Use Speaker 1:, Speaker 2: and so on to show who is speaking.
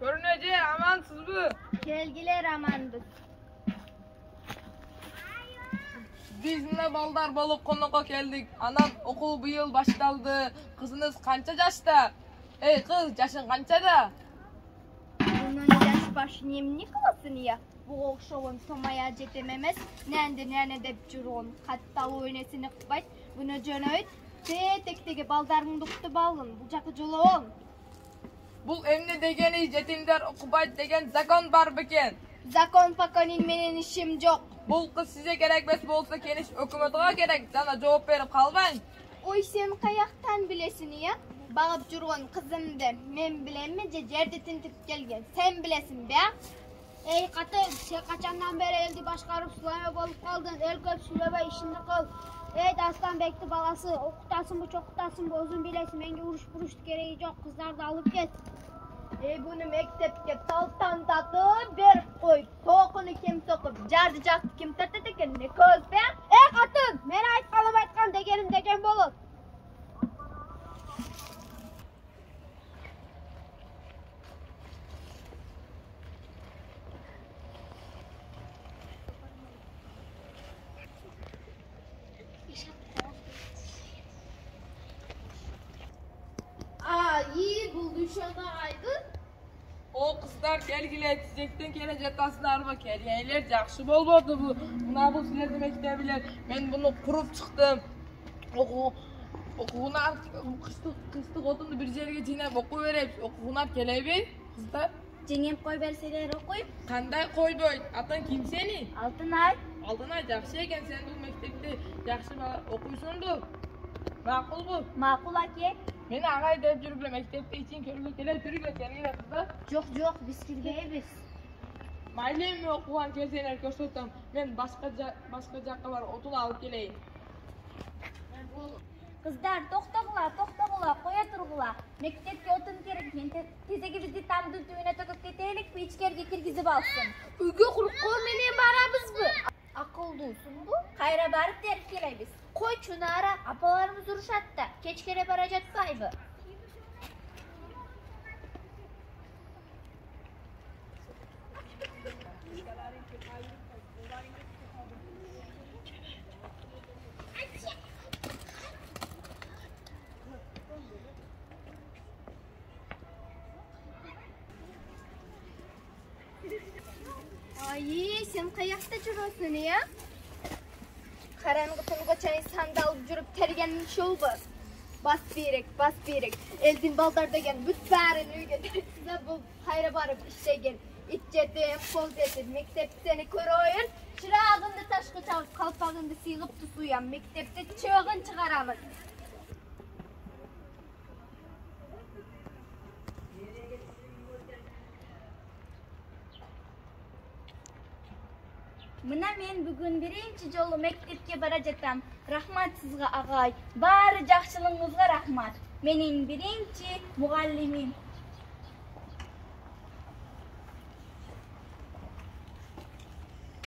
Speaker 1: Görünece amansızbı?
Speaker 2: Gelgiler amandır.
Speaker 1: Biz ne baldar bolup konuğa geldik. Anam okul bu yıl başladı. Kızınız kança yaşta? Ey kız, yaşın kançada?
Speaker 2: Bunun yaş başı nemni kılasın ya. Bu okşavun somaya jetememez. Nende dep jurun. Hatta oynasını kıbayt. Bunu jönöйт. Tektegi baldarыңды кутуп алгын. Бул жакы жолоон.
Speaker 1: Бұл эмне дегени жетимдер окубайт деген закон бар бекен.
Speaker 2: Закон pakонин менен ишим жок.
Speaker 1: Бұл кыз сизе керекмес болса кениш өкмөтүгө керек. Жана жооп берип калбайын.
Speaker 2: Ой, сен каяктан билесин я? Багып жүргөн кызымды мен билемми же жерди тинтип келген? Сен билесин бе? Ey катын, сен качандан бери элди башкарып сулайма болуп калдың. Эл көп сүйлөбөй ишинди кыл. Ey Aslanbek'ti balası, okutasın bu çok okutasın bu uzun bilesin, menge uruş gereği yok, kızlar da alıp git. Bunu mektepke taltan tatı verip koy, tokunu kim sokup, jardı jaktı kim tırtı deken ne köz be? Katın, men aytkanım aytkan degenim degen bolur. İyi buldu şu anda aydı.
Speaker 1: O kızlar gelgile tizekten gelecek aslarıma keliyeyler jakşı bolbodu bu. Buna bu sizlerdi mektebiler. Men bunu kurup çıktım. Okuğunar kıstık otundu bir жерге жыйнап окуй беребиz. Okuğunar kelebey kızlar.
Speaker 2: Жеңем кой берселер окуйм.
Speaker 1: Кандай койбойт? Атың ким сени?
Speaker 2: Алтынай.
Speaker 1: Алтынай жакшы экен, сен бул мектепте жакшы окуйсуңду. Макулбу?
Speaker 2: Макул аке.
Speaker 1: Meni ağay deyip жүргүлө мектепте için көргө келгиле кыздар.
Speaker 2: Жок, биз кирбейбиз.
Speaker 1: Mayli emmi okugan kelseler көрсөтөм. Мен башка жакка барып отун алып келейин.
Speaker 2: Кыздар, токтогула, коя тургула. Мектепке отун керек, мен тезегибизди тамды түбүнө төгүп кетеликпи, ичкерге киргизип алсын. Үйгө куруккол менен барабызбы? Акылдуусунбу? Кайра барып терип келебиз. Кой Чунара, апаларымыз урушат да, кечкере бара жатпайбы? Ay, sen kayakta жүрөсүң ya? Караңгы түнгө чейин сандалып жүрүп тергенин шолбу. Бас берек. Элдин балдар деген бүт баарын үйгө сизе бул кайра барып иштеген. Ит жетем, кол жетет, мектеп сени көрөйүн. Чырагыңды ташкы чалып, калпагыңды сыйгып тусуям. Мектепте чыгын чыгарамын. Мына мен бүгүн биринчи жолу мектепке бара жатам. Рахмат сизге агай. Баары жакшылыгыңызга рахмат. Менин биринчи мугаллимим.